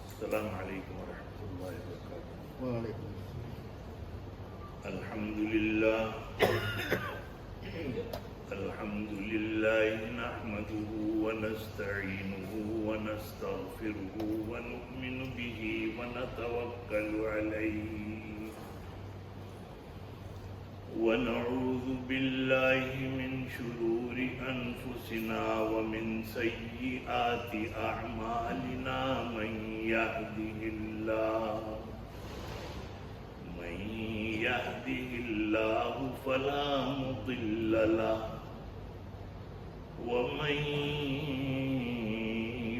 السلام علیکم ورحمۃ اللہ وبرکاتہ۔ وعلیکم الحمد للہ نحمده ونستعینه ونستغفره ونؤمن به ونتوکل علیہ ونعوذ باللہ من شرور انفسنا ومن سیئات اعمالنا من يهده الله فلا مضل له ومن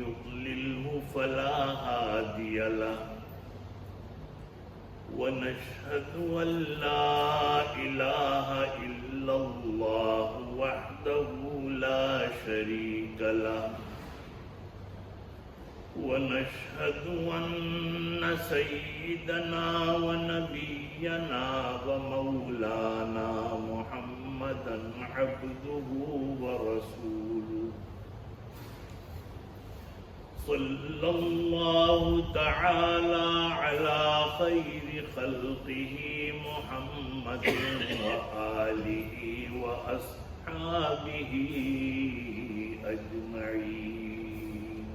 يضلله فلا هادي له ونشهد أن لا إله إلا الله وحده لا شريك له ونشهد أن سيدنا ونبينا ومولانا محمدا عبده ورسوله صلى الله تعالى على خير خلقه محمد وآله وأصحابه أجمعين،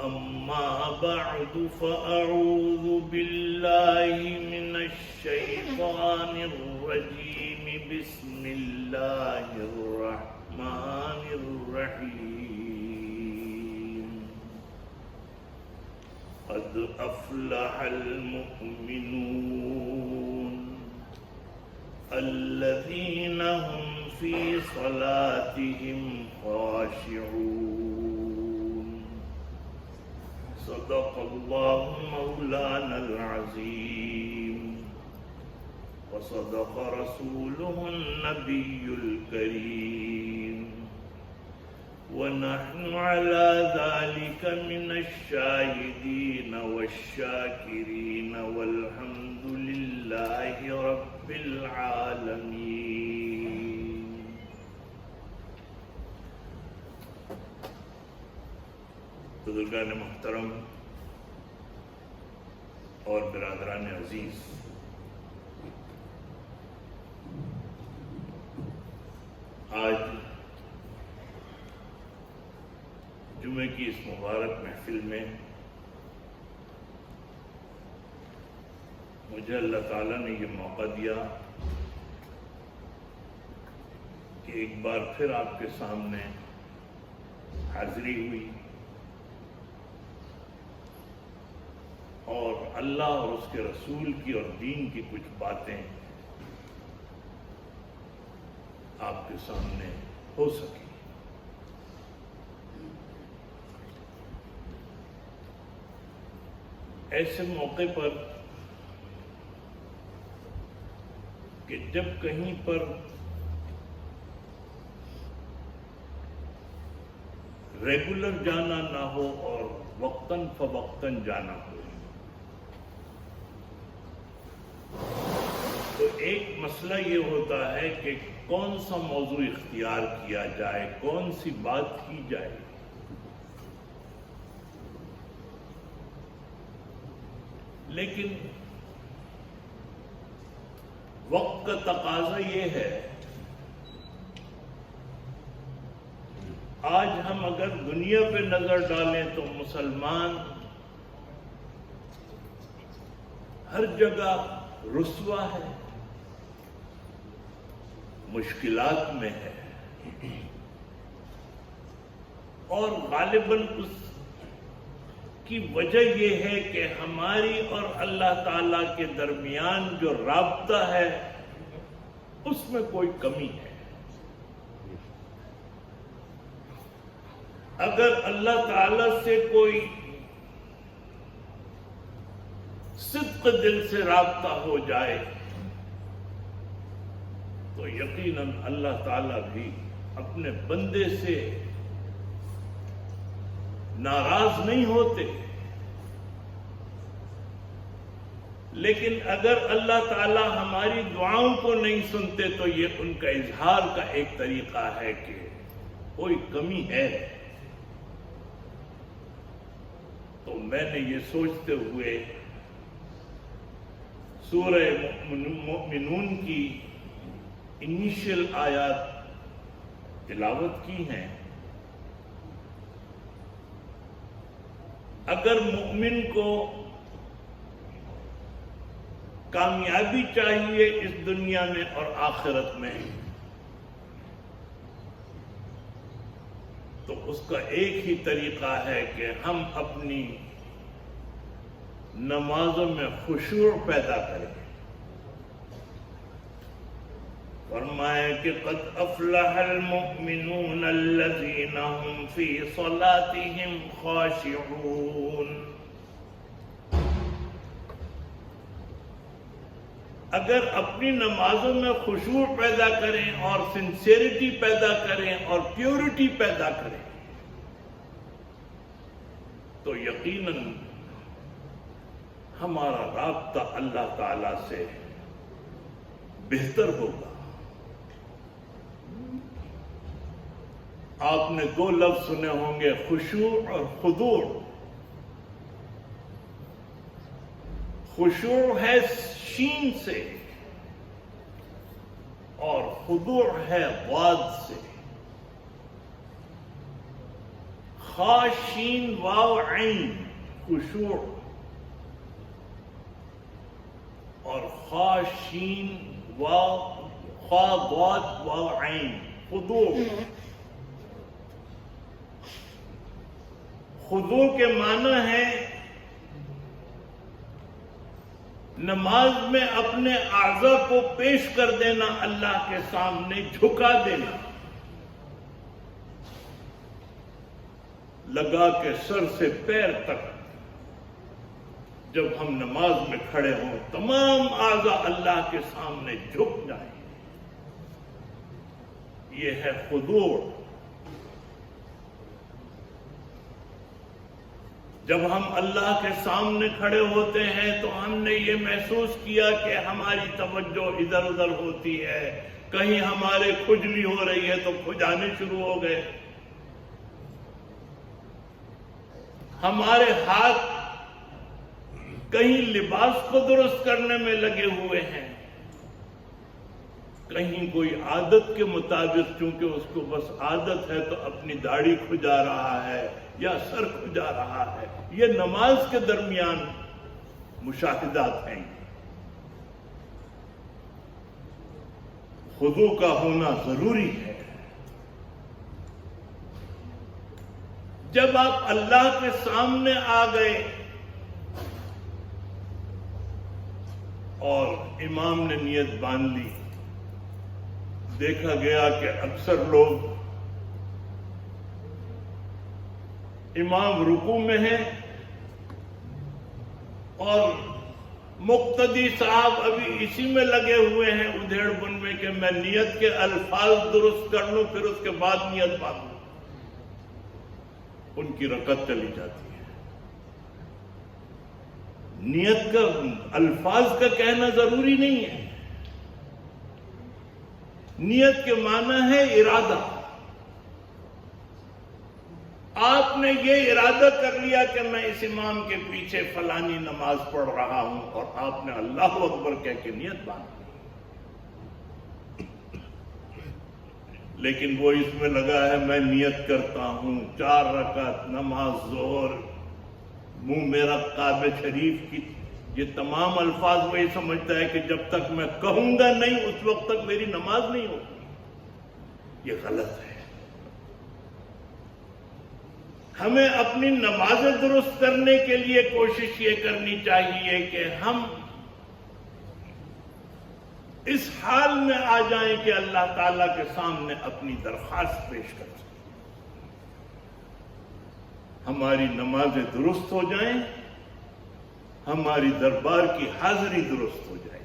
أما بعد فأعوذ بالله من الشيطان الرجيم، بسم الله الرحمن الرحيم، قد أفلح المؤمنون الذين هم في صلاتهم خاشعون، صدق الله مولانا العظيم وصدق رسوله النبي الكريم، ونحن على ذلك من الشاهدين والشاكرين، والحمد لله رب العالمين۔ بزرگان محترم اور برادران عزیز، آج جمعے کی اس مبارک محفل میں مجھے اللہ تعالیٰ نے یہ موقع دیا کہ ایک بار پھر آپ کے سامنے حاضری ہوئی اور اللہ اور اس کے رسول کی اور دین کی کچھ باتیں آپ کے سامنے ہو سکی۔ ایسے موقع پر کہ جب کہیں پر ریگولر جانا نہ ہو اور وقتاً فوقتاً جانا ہو، تو ایک مسئلہ یہ ہوتا ہے کہ کون سا موضوع اختیار کیا جائے، کون سی بات کی جائے۔ لیکن وقت کا تقاضا یہ ہے، آج ہم اگر دنیا پہ نظر ڈالیں تو مسلمان ہر جگہ رسوا ہے، مشکلات میں ہے، اور غالباً اس کی وجہ یہ ہے کہ ہماری اور اللہ تعالیٰ کے درمیان جو رابطہ ہے اس میں کوئی کمی ہے۔ اگر اللہ تعالیٰ سے کوئی صدق دل سے رابطہ ہو جائے تو یقیناً اللہ تعالیٰ بھی اپنے بندے سے ناراض نہیں ہوتے، لیکن اگر اللہ تعالی ہماری دعاؤں کو نہیں سنتے تو یہ ان کا اظہار کا ایک طریقہ ہے کہ کوئی کمی ہے؟ تو میں نے یہ سوچتے ہوئے سورہ مؤمنون کی انیشل آیات تلاوت کی ہیں۔ اگر مؤمن کو کامیابی چاہیے اس دنیا میں اور آخرت میں، تو اس کا ایک ہی طریقہ ہے کہ ہم اپنی نمازوں میں خشوع پیدا کریں۔ فرمائے کہ قد افلح المؤمنون الذین هم فی صلاتهم خاشعون۔ اگر اپنی نمازوں میں خشوع پیدا کریں اور سنسیریٹی پیدا کریں اور پیورٹی پیدا کریں تو یقیناً ہمارا رابطہ اللہ تعالی سے بہتر ہوگا۔ آپ نے دو لفظ سنے ہوں گے، خشوع اور خضوع۔ خشوع ہے شین سے اور خضوع ہے ضاد سے۔ خا شین واو عین خشوع، اور خا شین واو خا ضاد واو عین خضوع۔ خضوع کے معنی ہے نماز میں اپنے اعضاء کو پیش کر دینا، اللہ کے سامنے جھکا دینا، لگا کے سر سے پیر تک جب ہم نماز میں کھڑے ہوں تمام اعضاء اللہ کے سامنے جھک جائیں، یہ ہے خضوع۔ جب ہم اللہ کے سامنے کھڑے ہوتے ہیں تو ہم نے یہ محسوس کیا کہ ہماری توجہ ادھر ادھر ہوتی ہے، کہیں ہمارے کھجلی ہو رہی ہے تو کھجانے شروع ہو گئے، ہمارے ہاتھ کہیں لباس کو درست کرنے میں لگے ہوئے ہیں، کہیں کوئی عادت کے مطابق، چونکہ اس کو بس عادت ہے تو اپنی داڑھی کھجا رہا ہے یا سر کھجا رہا ہے۔ یہ نماز کے درمیان مشاہدات ہیں۔ خضوع کا ہونا ضروری ہے۔ جب آپ اللہ کے سامنے آ گئے اور امام نے نیت باندھ لی، دیکھا گیا کہ اکثر لوگ امام رکوع میں ہیں اور مقتدی صاحب ابھی اسی میں لگے ہوئے ہیں ادھیڑ بن میں کہ میں نیت کے الفاظ درست کر لوں پھر اس کے بعد نیت باندھوں، ان کی رکعت چلی جاتی ہے۔ نیت کا الفاظ کا کہنا ضروری نہیں ہے، نیت کے معنی ہے ارادہ۔ آپ نے یہ ارادہ کر لیا کہ میں اس امام کے پیچھے فلانی نماز پڑھ رہا ہوں، اور آپ نے اللہ اکبر کہہ کے نیت باندھ لی، لیکن وہ اس میں لگا ہے میں نیت کرتا ہوں 4 رکعت نماز ظہر، منہ میرا کعبہ شریف کی، یہ تمام الفاظ وہ یہ سمجھتا ہے کہ جب تک میں کہوں گا نہیں اس وقت تک میری نماز نہیں ہوگی۔ یہ غلط ہے۔ ہمیں اپنی نمازیں درست کرنے کے لیے کوشش یہ کرنی چاہیے کہ ہم اس حال میں آ جائیں کہ اللہ تعالیٰ کے سامنے اپنی درخواست پیش کر سکیں، ہماری نمازیں درست ہو جائیں، ہماری دربار کی حاضری درست ہو جائے۔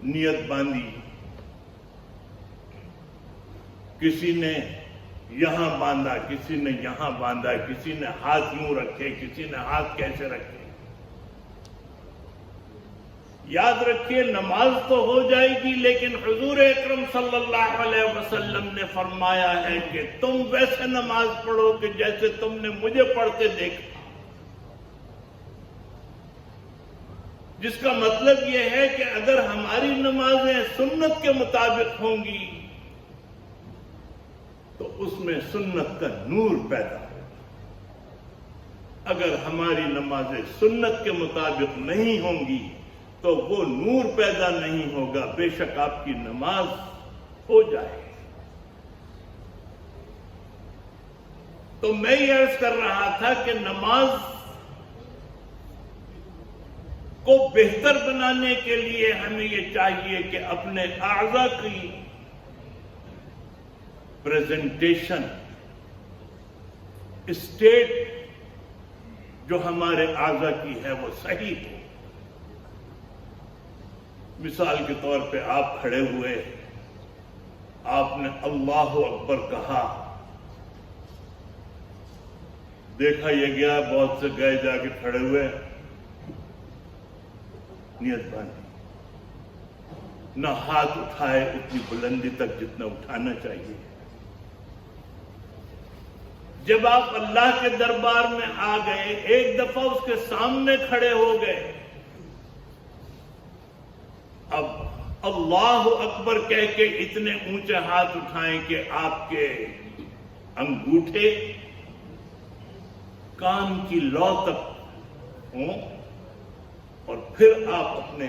نیت باندھی، کسی نے یہاں باندھا، کسی نے یہاں باندھا، کسی نے ہاتھ یوں رکھے، کسی نے ہاتھ کیسے رکھے، یاد رکھیے نماز تو ہو جائے گی، لیکن حضور اکرم صلی اللہ علیہ وسلم نے فرمایا ہے کہ تم ویسے نماز پڑھو کہ جیسے تم نے مجھے پڑھتے دیکھا، جس کا مطلب یہ ہے کہ اگر ہماری نمازیں سنت کے مطابق ہوں گی تو اس میں سنت کا نور پیدا ہوگا، اگر ہماری نمازیں سنت کے مطابق نہیں ہوں گی تو وہ نور پیدا نہیں ہوگا، بے شک آپ کی نماز ہو جائے۔ تو میں یہ عرض کر رہا تھا کہ نماز کو بہتر بنانے کے لیے ہمیں یہ چاہیے کہ اپنے اعضاء کی پریزنٹیشن، اسٹیٹ جو ہمارے اعضاء کی ہے وہ صحیح ہو۔ مثال کے طور پہ آپ کھڑے ہوئے، آپ نے اللہ اکبر کہا، دیکھا یہ گیا، بہت سے گئے جا کے کھڑے ہوئے، نیت باندھی، نہ ہاتھ اٹھائے اتنی بلندی تک جتنا اٹھانا چاہیے۔ جب آپ اللہ کے دربار میں آ گئے، ایک دفعہ اس کے سامنے کھڑے ہو گئے، اب اللہ اکبر کہہ کے اتنے اونچے ہاتھ اٹھائیں کہ آپ کے انگوٹھے کان کی لو تک ہوں، اور پھر آپ اپنے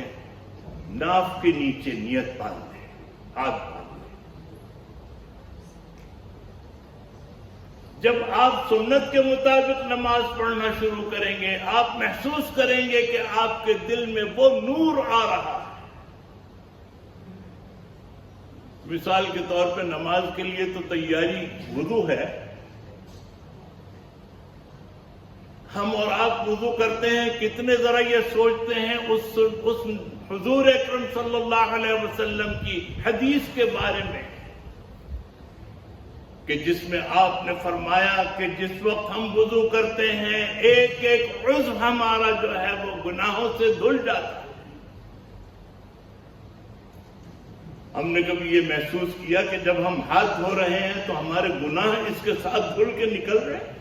ناف کے نیچے نیت باندھ دیں، ہاتھ باندھ دیں۔ جب آپ سنت کے مطابق نماز پڑھنا شروع کریں گے، آپ محسوس کریں گے کہ آپ کے دل میں وہ نور آ رہا ہے۔ مثال کے طور پہ نماز کے لیے تو تیاری وضو ہے، ہم اور آپ وضو کرتے ہیں، کتنے ذرا یہ سوچتے ہیں اس حضور اکرم صلی اللہ علیہ وسلم کی حدیث کے بارے میں کہ جس میں آپ نے فرمایا کہ جس وقت ہم وضو کرتے ہیں ایک ایک عضو ہمارا جو ہے وہ گناہوں سے دھل جاتا ہے۔ ہم نے کبھی یہ محسوس کیا کہ جب ہم ہاتھ دھو رہے ہیں تو ہمارے گناہ اس کے ساتھ دھل کے نکل رہے ہیں؟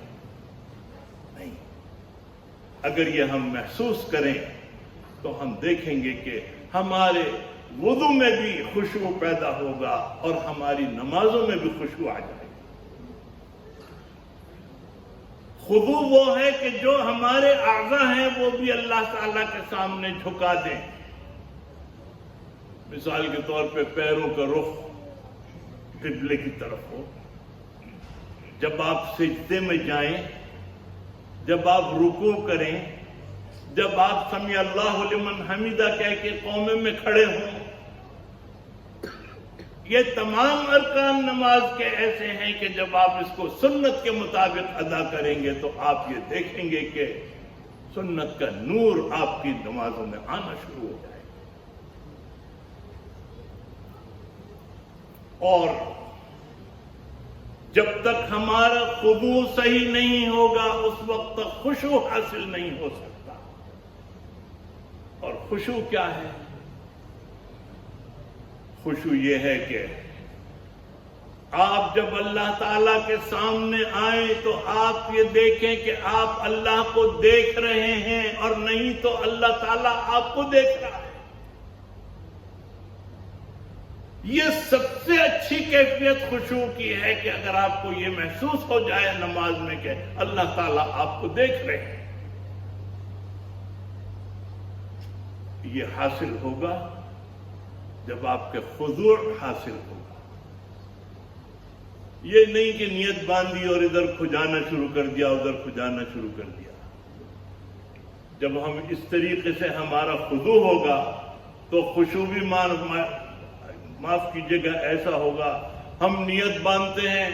نہیں۔ اگر یہ ہم محسوس کریں تو ہم دیکھیں گے کہ ہمارے وضو میں بھی خشوع پیدا ہوگا اور ہماری نمازوں میں بھی خشوع آ جائے گی۔ خضوع وہ ہے کہ جو ہمارے اعضاء ہیں وہ بھی اللہ تعالیٰ کے سامنے جھکا دیں۔ مثال کے طور پہ پیروں کا رخ قبلے کی طرف ہو، جب آپ سجدے میں جائیں، جب آپ رکوع کریں، جب آپ سمیع اللہ لمن حمیدہ کہہ کے قومے میں کھڑے ہوں، یہ تمام ارکان نماز کے ایسے ہیں کہ جب آپ اس کو سنت کے مطابق ادا کریں گے تو آپ یہ دیکھیں گے کہ سنت کا نور آپ کی نمازوں میں آنا شروع ہو جائے گا۔ اور جب تک ہمارا خضوع صحیح نہیں ہوگا اس وقت تک خشوع حاصل نہیں ہو سکتا۔ اور خشوع کیا ہے؟ خشوع یہ ہے کہ آپ جب اللہ تعالیٰ کے سامنے آئیں تو آپ یہ دیکھیں کہ آپ اللہ کو دیکھ رہے ہیں اور نہیں تو اللہ تعالیٰ آپ کو دیکھ رہا ہے۔ یہ سب سے اچھی کیفیت خشوع کی ہے کہ اگر آپ کو یہ محسوس ہو جائے نماز میں کہ اللہ تعالیٰ آپ کو دیکھ رہے ہیں۔ یہ حاصل ہوگا جب آپ کے خضوع حاصل ہوگا۔ یہ نہیں کہ نیت باندھی اور ادھر کھجانا شروع کر دیا، ادھر کھجانا شروع کر دیا۔ جب ہم اس طریقے سے ہمارا خضوع ہوگا تو خشوع بھی معاف کیجیے گا ایسا ہوگا، ہم نیت باندھتے ہیں،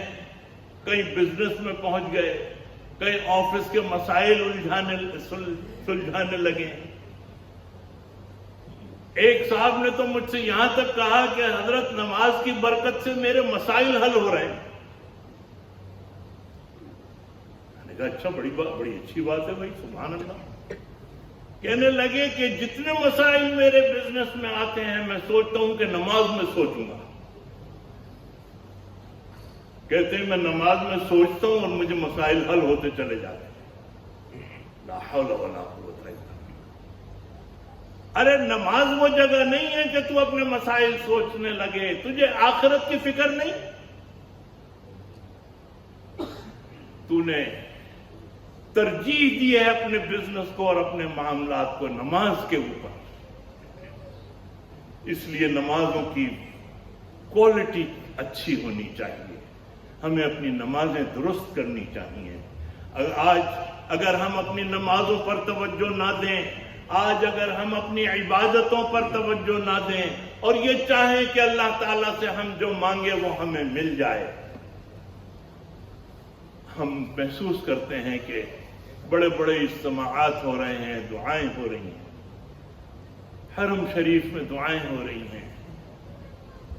کئی بزنس میں پہنچ گئے، کئی آفس کے مسائل سلجھانے لگے۔ ایک صاحب نے تو مجھ سے یہاں تک کہا کہ حضرت نماز کی برکت سے میرے مسائل حل ہو رہے ہیں۔ میں نے کہا اچھا، بڑی اچھی بات ہے بھائی، سبحان اللہ۔ کہنے لگے کہ جتنے مسائل میرے بزنس میں آتے ہیں میں سوچتا ہوں کہ نماز میں سوچوں گا. کہتے ہیں میں نماز میں سوچتا ہوں اور مجھے مسائل حل ہوتے چلے جاتے ہیں. لا حول ولا قوت الا باللہ. ارے نماز وہ جگہ نہیں ہے کہ تو اپنے مسائل سوچنے لگے. تجھے آخرت کی فکر نہیں؟ تو نے ترجیح دی ہے اپنے بزنس کو اور اپنے معاملات کو نماز کے اوپر. اس لیے نمازوں کی کوالٹی اچھی ہونی چاہیے. ہمیں اپنی نمازیں درست کرنی چاہیے. آج اگر ہم اپنی نمازوں پر توجہ نہ دیں، آج اگر ہم اپنی عبادتوں پر توجہ نہ دیں اور یہ چاہیں کہ اللہ تعالیٰ سے ہم جو مانگے وہ ہمیں مل جائے، ہم محسوس کرتے ہیں کہ بڑے بڑے اجتماعات ہو رہے ہیں، دعائیں ہو رہی ہیں، حرم شریف میں دعائیں ہو رہی ہیں.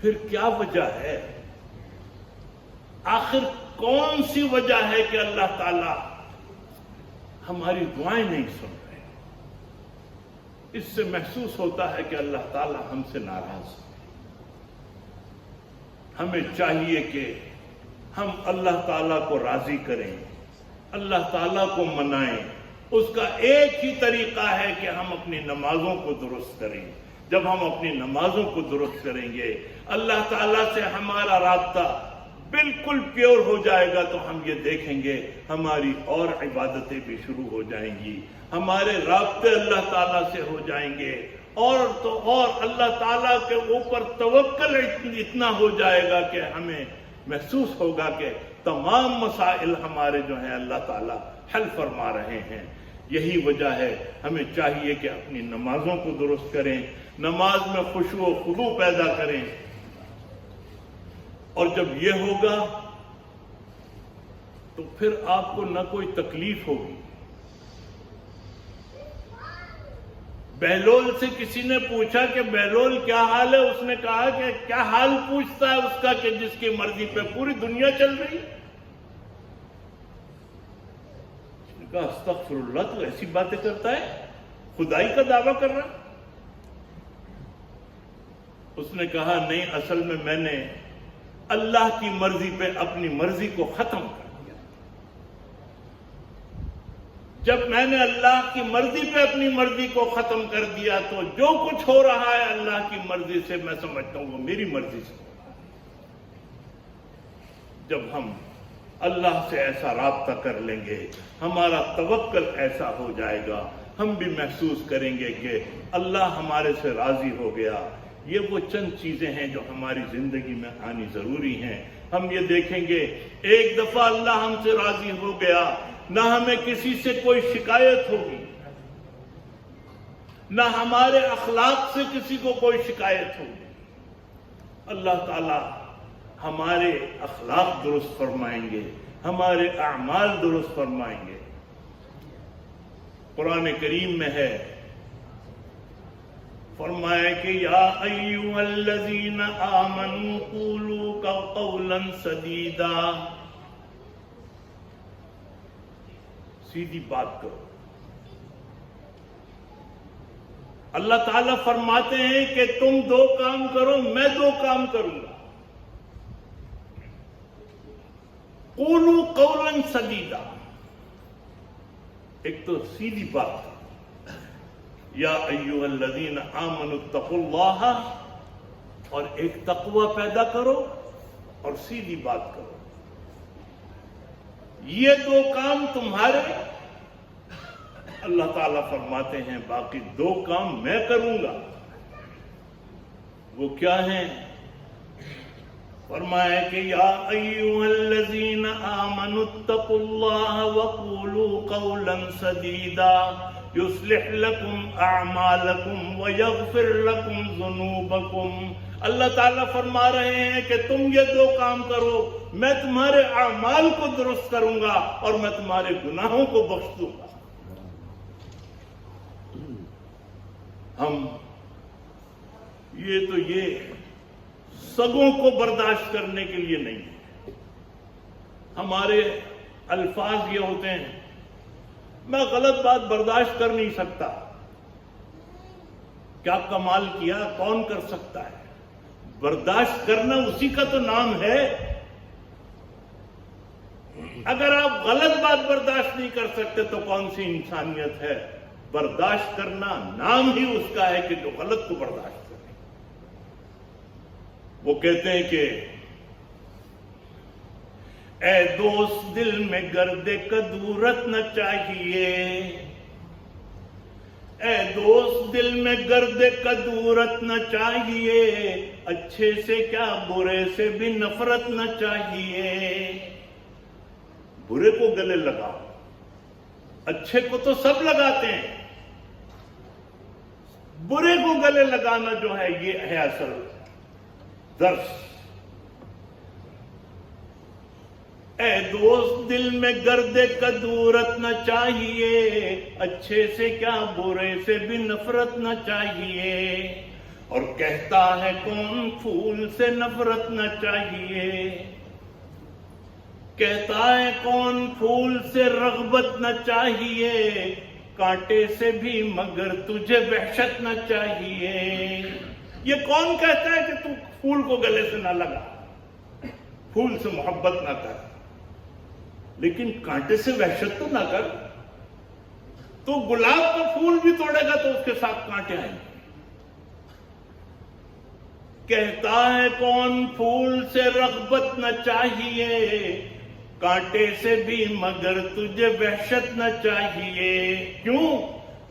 پھر کیا وجہ ہے؟ آخر کون سی وجہ ہے کہ اللہ تعالیٰ ہماری دعائیں نہیں سن رہے؟ اس سے محسوس ہوتا ہے کہ اللہ تعالیٰ ہم سے ناراض ہے. ہمیں چاہیے کہ ہم اللہ تعالیٰ کو راضی کریں، اللہ تعالیٰ کو منائیں. اس کا ایک ہی طریقہ ہے کہ ہم اپنی نمازوں کو درست کریں. جب ہم اپنی نمازوں کو درست کریں گے، اللہ تعالیٰ سے ہمارا رابطہ بالکل پیور ہو جائے گا، تو ہم یہ دیکھیں گے ہماری اور عبادتیں بھی شروع ہو جائیں گی، ہمارے رابطے اللہ تعالیٰ سے ہو جائیں گے، اور تو اور اللہ تعالیٰ کے اوپر توکل اتنا ہو جائے گا کہ ہمیں محسوس ہوگا کہ تمام مسائل ہمارے جو ہیں اللہ تعالیٰ حل فرما رہے ہیں. یہی وجہ ہے ہمیں چاہیے کہ اپنی نمازوں کو درست کریں، نماز میں خشوع و خضوع پیدا کریں. اور جب یہ ہوگا تو پھر آپ کو نہ کوئی تکلیف ہوگی. بہلول سے کسی نے پوچھا کہ بہلول کیا حال ہے؟ اس نے کہا کہ کیا حال پوچھتا ہے اس کا کہ جس کی مرضی پہ پوری دنیا چل رہی. اس نے کہا استغفر اللہ، تو ایسی باتیں کرتا ہے، خدائی کا دعویٰ کر رہا. اس نے کہا نہیں، اصل میں نے اللہ کی مرضی پہ اپنی مرضی کو ختم کر دیا. جب میں نے اللہ کی مرضی پہ اپنی مرضی کو ختم کر دیا تو جو کچھ ہو رہا ہے اللہ کی مرضی سے میں سمجھتا ہوں وہ میری مرضی سے. جب ہم اللہ سے ایسا رابطہ کر لیں گے، ہمارا توکل ایسا ہو جائے گا، ہم بھی محسوس کریں گے کہ اللہ ہمارے سے راضی ہو گیا. یہ وہ چند چیزیں ہیں جو ہماری زندگی میں آنی ضروری ہیں. ہم یہ دیکھیں گے ایک دفعہ اللہ ہم سے راضی ہو گیا، نہ ہمیں کسی سے کوئی شکایت ہوگی، نہ ہمارے اخلاق سے کسی کو کوئی شکایت ہوگی. اللہ تعالی ہمارے اخلاق درست فرمائیں گے، ہمارے اعمال درست فرمائیں گے. قرآن کریم میں ہے، فرمایا کہ یا ایھا الذین آمنوا قولوا قولا سدیدا. سیدھی بات کرو. اللہ تعالیٰ فرماتے ہیں کہ تم دو کام کرو، میں دو کام کروں گا. قولوا قولا سدیدا، ایک تو سیدھی بات، یا ایھا الذین آمنوا اتقوا اللہ، اور ایک تقوی پیدا کرو اور سیدھی بات کرو. یہ دو کام تمہارے. اللہ تعالیٰ فرماتے ہیں باقی دو کام میں کروں گا. وہ کیا ہیں؟ فرمایا کہ یا ایھا الذین آمنوا اتقوا اللہ وقولوا قولا سدیدا یصلح لکم اعمالکم ویغفر لکم ذنوبکم. اللہ تعالیٰ فرما رہے ہیں کہ تم یہ دو کام کرو، میں تمہارے اعمال کو درست کروں گا اور میں تمہارے گناہوں کو بخش دوں گا. ہم یہ سگوں کو برداشت کرنے کے لیے نہیں ہے. ہمارے الفاظ یہ ہوتے ہیں، میں غلط بات برداشت کر نہیں سکتا، کیا کمال کیا؟ کون کر سکتا ہے؟ برداشت کرنا اسی کا تو نام ہے. اگر آپ غلط بات برداشت نہیں کر سکتے تو کون سی انسانیت ہے؟ برداشت کرنا نام ہی اس کا ہے کہ جو غلط کو برداشت کرے. وہ کہتے ہیں کہ اے دوست دل میں گرد کدورت نہ چاہیے، اے دوست دل میں گرد کدورت نہ چاہیے، اچھے سے کیا برے سے بھی نفرت نہ چاہیے. برے کو گلے لگاؤ، اچھے کو تو سب لگاتے ہیں، برے کو گلے لگانا جو ہے یہ ہے اصل درس. اے دوست دل میں گرد کدورت نہ چاہیے، اچھے سے کیا برے سے بھی نفرت نہ چاہیے. اور کہتا ہے کون پھول سے نفرت نہ چاہیے، کہتا ہے کون پھول سے رغبت نہ چاہیے، کانٹے سے بھی مگر تجھے وحشت نہ چاہیے. یہ کون کہتا ہے کہ تو پھول کو گلے سے نہ لگا، پھول سے محبت نہ کر، لیکن کانٹے سے وحشت تو نہ کر؟ تو گلاب کا پھول بھی توڑے گا تو اس کے ساتھ کانٹے آئیں گے. کہتا ہے کون پھول سے رغبت نہ چاہیے، کانٹے سے بھی مگر تجھے وحشت نہ چاہیے. کیوں؟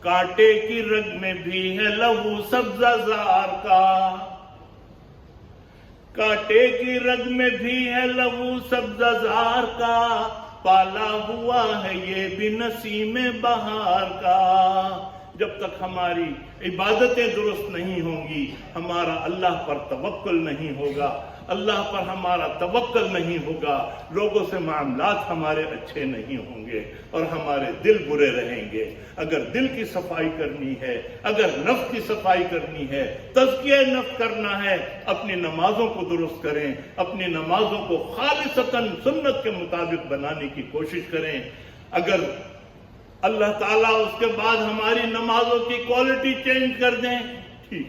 کانٹے کی رگ میں بھی ہے لہو سبزہ زار کا، کانٹے کی رگ میں بھی ہے لہو سبزہ زار کا، پالا ہوا ہے یہ بھی نسیم بہار کا. جب تک ہماری عبادتیں درست نہیں ہوں گی، ہمارا اللہ پر توکل نہیں ہوگا، اللہ پر ہمارا توکل نہیں ہوگا، لوگوں سے معاملات ہمارے اچھے نہیں ہوں گے اور ہمارے دل برے رہیں گے. اگر دل کی صفائی کرنی ہے، اگر نفس کی صفائی کرنی ہے، تزکیہ نفس کرنا ہے، اپنی نمازوں کو درست کریں، اپنی نمازوں کو خالصتاً سنت کے مطابق بنانے کی کوشش کریں. اگر اللہ تعالیٰ اس کے بعد ہماری نمازوں کی کوالٹی چینج کر دیں، ٹھیک،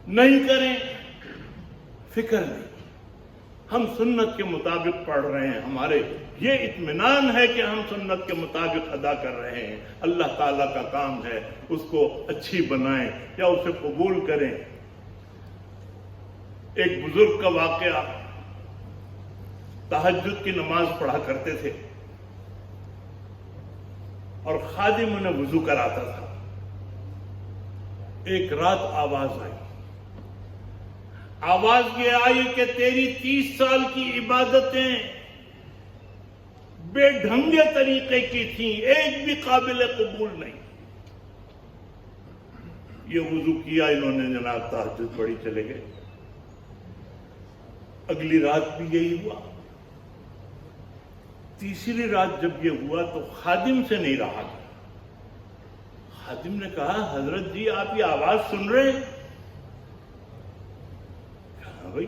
نہیں کریں فکر نہیں، ہم سنت کے مطابق پڑھ رہے ہیں، ہمارے یہ اطمینان ہے کہ ہم سنت کے مطابق ادا کر رہے ہیں. اللہ تعالیٰ کا کام ہے اس کو اچھی بنائیں یا اسے قبول کریں. ایک بزرگ کا واقعہ، تہجد کی نماز پڑھا کرتے تھے اور خادم انہیں وضو کراتا تھا. ایک رات آواز آئی، آواز یہ آئی کہ تیری 30 سال کی عبادتیں بے ڈھنگے طریقے کی تھیں، ایک بھی قابل قبول نہیں. یہ وضو کیا انہوں نے، جناب تہجد پڑھی، چلے گئے. اگلی رات بھی یہی ہوا. تیسری رات جب یہ ہوا تو خادم سے نہیں رہا گیا. خادم نے کہا حضرت جی آپ یہ آواز سن رہے ہیں؟ کہا بھائی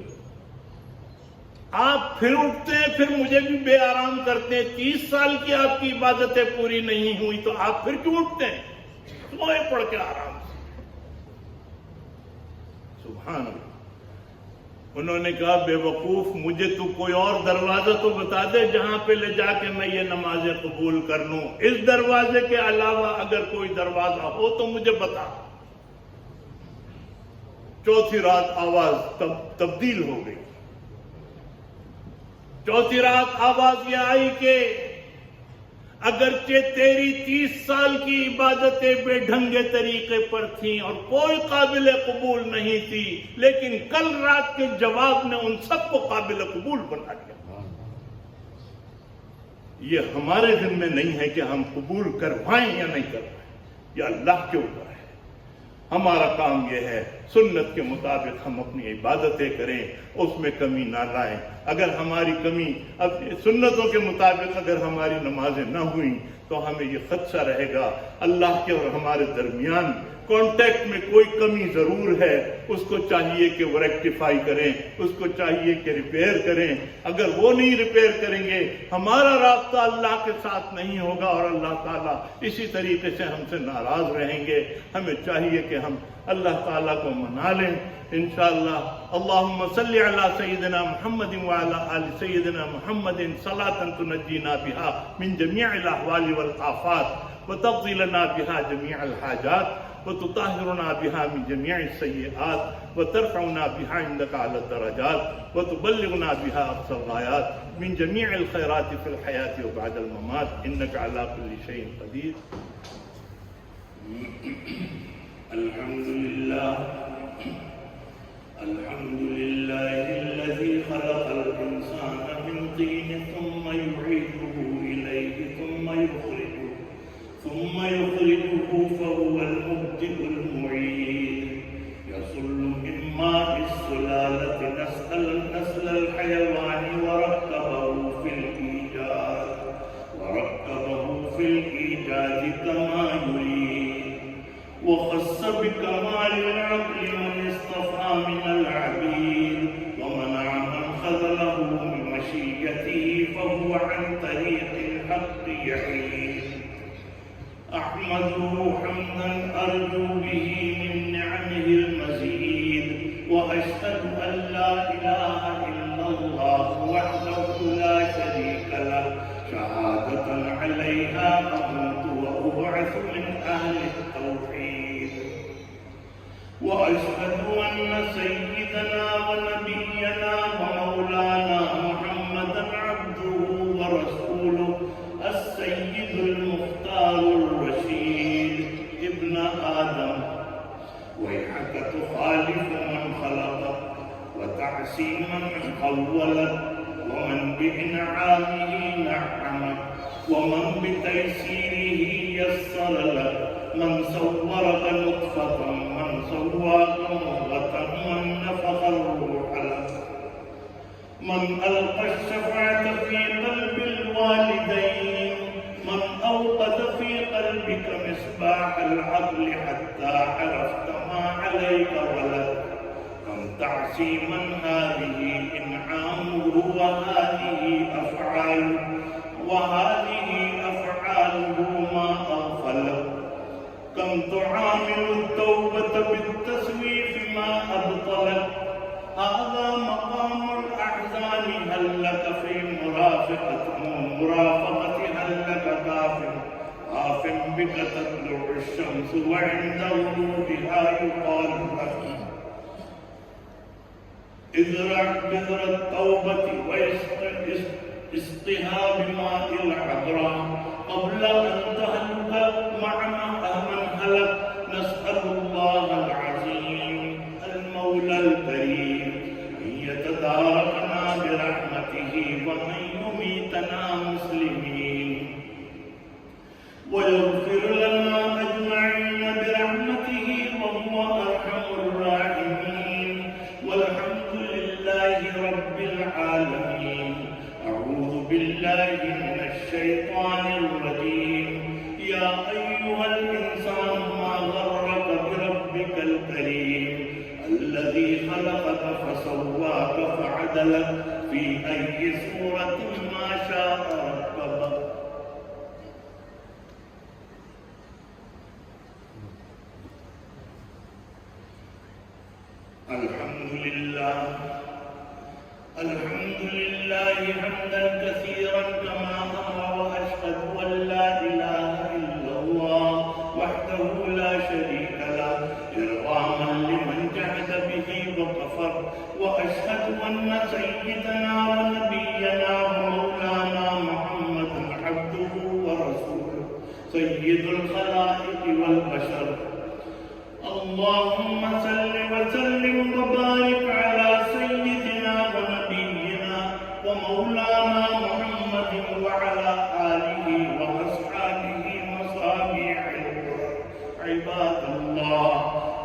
آپ پھر اٹھتے ہیں، پھر مجھے بھی بے آرام کرتے ہیں. 30 سال کی آپ کی عبادتیں پوری نہیں ہوئی تو آپ پھر کیوں اٹھتے ہیں؟ سوئے پڑھ کے آرام سے. سبحان اللہ. انہوں نے کہا بے وقوف، مجھے تو کوئی اور دروازہ تو بتا دے جہاں پہ لے جا کے میں یہ نمازیں قبول کر لوں. اس دروازے کے علاوہ اگر کوئی دروازہ ہو تو مجھے بتا. چوتھی رات آواز تبدیل ہو گئی. چوتھی رات آواز یہ آئی کہ اگرچہ تیری 30 سال کی عبادتیں بے ڈھنگے طریقے پر تھیں اور کوئی قابل قبول نہیں تھی، لیکن کل رات کے جواب نے ان سب کو قابل قبول بنا دیا. یہ ہمارے ذمہ نہیں ہے کہ ہم قبول کروائیں یا نہیں کروائیں، یہ اللہ کے اوپر ہے. ہمارا کام یہ ہے سنت کے مطابق ہم اپنی عبادتیں کریں، اس میں کمی نہ لائیں. اگر ہماری کمی سنتوں کے مطابق اگر ہماری نمازیں نہ ہوئیں تو ہمیں یہ خدشہ رہے گا اللہ کے اور ہمارے درمیان کانٹیکٹ میں کوئی کمی ضرور ہے، اس کو چاہیے کہ وہ ریکٹیفائی کریں، اس کو چاہیے کہ ریپیئر کریں۔ اگر وہ نہیں ریپیئر کریں گے ہمارا رابطہ اللہ کے ساتھ نہیں ہوگا اور اللہ تعالیٰ اسی طریقے سے ہم سے ناراض رہیں گے۔ ہمیں چاہیے کہ ہم اللہ تعالیٰ کو منا لیں انشاءاللہ۔ اللہم صلی علی سیدنا محمد وعلی آل سیدنا محمد صلاة تنجینا بہا من جمیع الاحوال والآفات وتقضی لنا بہا جمیع الحاجات وتطهرنا بها من جميع السيئات وترفعنا بها عندك على الدرجات وتبلغنا بها أقصى الغايات من جميع الخيرات في الحياة وبعد الممات إنك على كل شيء قدير. الحمد لله الذي خلق الإنسان من طين ثم يعيده إليه ثم يخرجه فهو المبدئ المعيد. يصل من ماء السلالة نسل الحيوان وركبه في الإيجاد كما يريد. وخص بكمال العقل من اصطفى من العبيد ومنع من خذله بمشيته فهو عن طريق الحق يحيد. أحمده حمدا أرجو به من نعمه المزيد وأشهد أن لا إله إلا الله وحده لا شريك له شهادة عليها أموت وأبعث من أهل التوحيد. وأشهد أن سيدنا ونبينا ومولانا محمدا عبده ورسوله السيد المختار الرشيد. ابن آدم ويحك تخالف من خلقك وتعصي من خولك ومن بإنعامه نعمك ومن بتيسيره يسر لك. من صورك نطفة من سواك مضغة من نفخ الروح لك. من ألقى الشفاعة في قلب الوالدين. من أوقد في قلبك مصباح العقل حتى عرفت ما عليك ولك. من تعصي من هذه إنعامه وهذه أفعاله ما أغفلك. كم تعامل التوبة بالتسويف ما أبطلك. هذا مقام الأحزان هل لك في مرافقة هل لك غاف بك تطلع الشمس وعند غروبها يقال لك ازرع بذر التوبة واسقها بماء العذراء قبل أن تهلك مع من هلك. نسأل الله العظيم المولى الكريم أن يتداركنا برحمته وأن يميتنا مسلمين ويغفر لنا أجمعين برحمته وهو أرحم الراحمين. والحمد لله رب العالمين. أعوذ بالله من الشيطان الرجيم. يا أيها الإنسان ما غرك بربك الكريم الذي خلقك فسواك فعدلك في أي صورة ما شاء ركبك. الحمد لله حمدا كثيرا كما أمر. وأشهد أن لا إله إلا الله وحده لا شريك له إرغاما لمن جحد به وكفر. وأشهد أن سيدنا ونبينا ومولانا محمدا عبده ورسوله سيد الخلائق والبشر. اللهم صل وسلم وبارك على سيدنا ونبينا ومولانا محمد وعلى آله وأصحابه مصابيح القرآن. عباد الله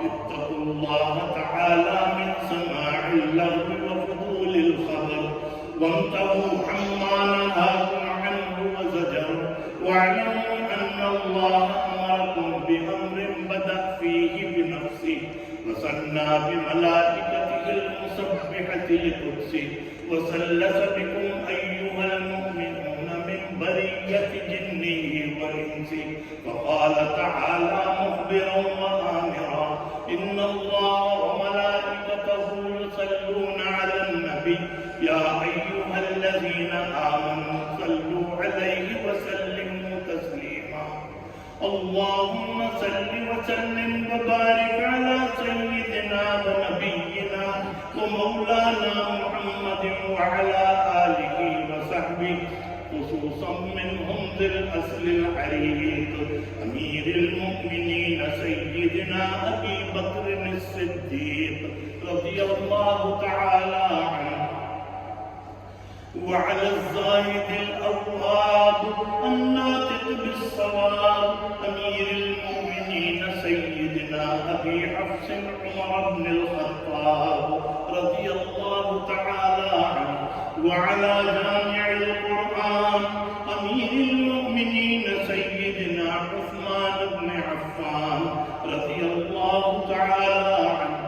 اتقوا الله تعالى من سماع اللغو وفضول الخبر وانتهوا عما نهاكم عنه وزجر. واعلموا أن الله أمر أتاكم بأمر بدأ فيه بنفسه وثنى بملائكته المسبحة لقدسه وثلث بكم أيها المؤمنون من برية جنه وإنسه فقال تعالى مخبرا وآمرا إن الله وملائكته يصلون على النبي يا أيها الذين آمنوا صلوا عليه وسلموا تسليما اللهم صل وسلم وبارك على سيدنا ونبينا ومولانا محمد وعلى آله وصحبه خصوصا منهم ذي الأصل العريق أمير المؤمنين سيدنا أبي بكر الصديق رضي الله تعالى عنه وعلى الزاهد الأواب الناطق بالصواب أمير المؤمنين سيدنا أبي حفص عمر بن الخطاب رضي الله تعالى عنه وعلى جامع القرآن أمير المؤمنين سيدنا عثمان بن عفان رضي الله تعالى عنه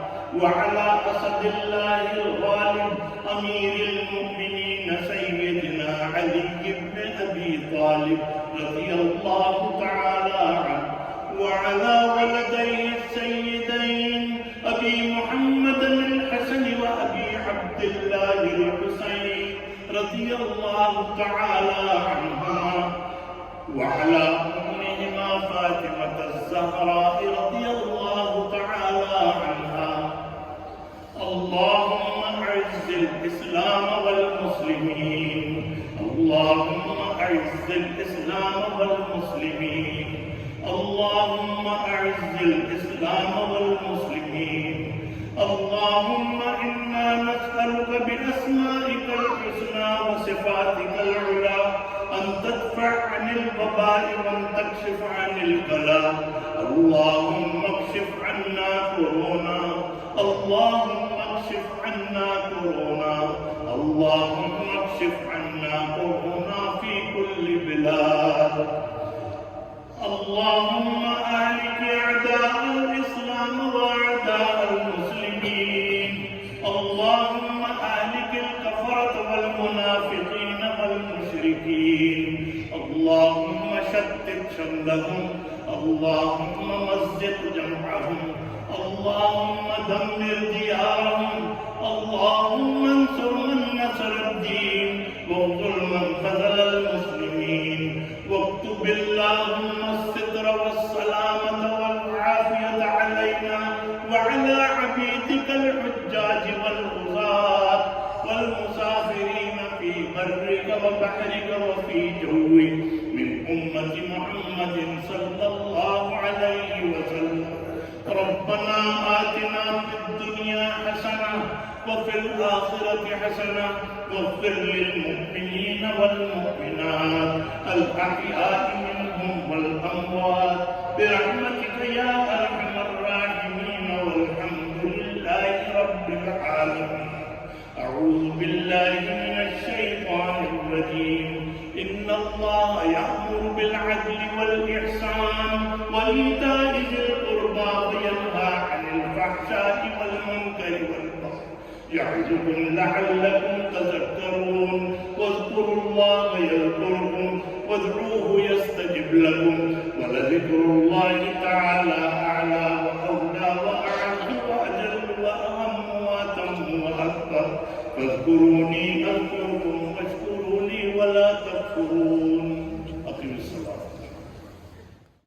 وعلى أسد الله الغالب أمير المؤمنين سيدنا علي بن أبي طالب رضي الله تعالى عنه وعلى ولديه السيدين أبي محمد الحسن وأبي عبد الله الحسين رضي الله تعالى عنهما وعلى أمهما فاطمة الزهراء رضي الله تعالى عنها اللهم أعز الإسلام والمسلمين اللهم أعز الإسلام والمسلمين اللهم أعز الإسلام والمسلمين اللهم إنا نسألك بأسمائك الحسنى وصفاتك العلى أن تدفع عن الوباء وأن تكشف عن البلاء اللهم اكشف عنا كورونا اللهم اكشف عنا كورونا اللهم اكشف عنا كورونا في كل بلاد اللهم أهلك أعداء الإسلام وأعداء المسلمين اللهم أهلك الكفرة والمنافقين والمشركين اللهم شتت شملهم اللهم مزق جمعهم اللهم دمر ديارهم اللهم انصر من نصر الدين واخذل من خذل المسلمين واكتب اللهم الستر والسلامة والعافية علينا وعلى عبيدك الحجاج والغزاة والمسافرين في برك وبحرك وفي جوك من أمة محمد صلى الله عليه وسلم ربنا آتنا في الدنيا حسنة وفي الآخرة حسنة واغفر للمؤمنين والمؤمنات الأحياء منهم والأموات برحمتك يا أرحم الراحمين والحمد لله رب العالمين أعوذ بالله من الشيطان الرجيم إن الله يأمر بالعدل والإحسان وإيتاء ذي القربى وينهى عن الفحشاء والمنكر والبغي يعظكم لعلكم تذكرون واذكروا الله يذكركم وادعوه يستجب لكم ولذكر الله تعالى أعلى وأولى وأعز وأجل وأهم وأتم وأكبر فاذكروني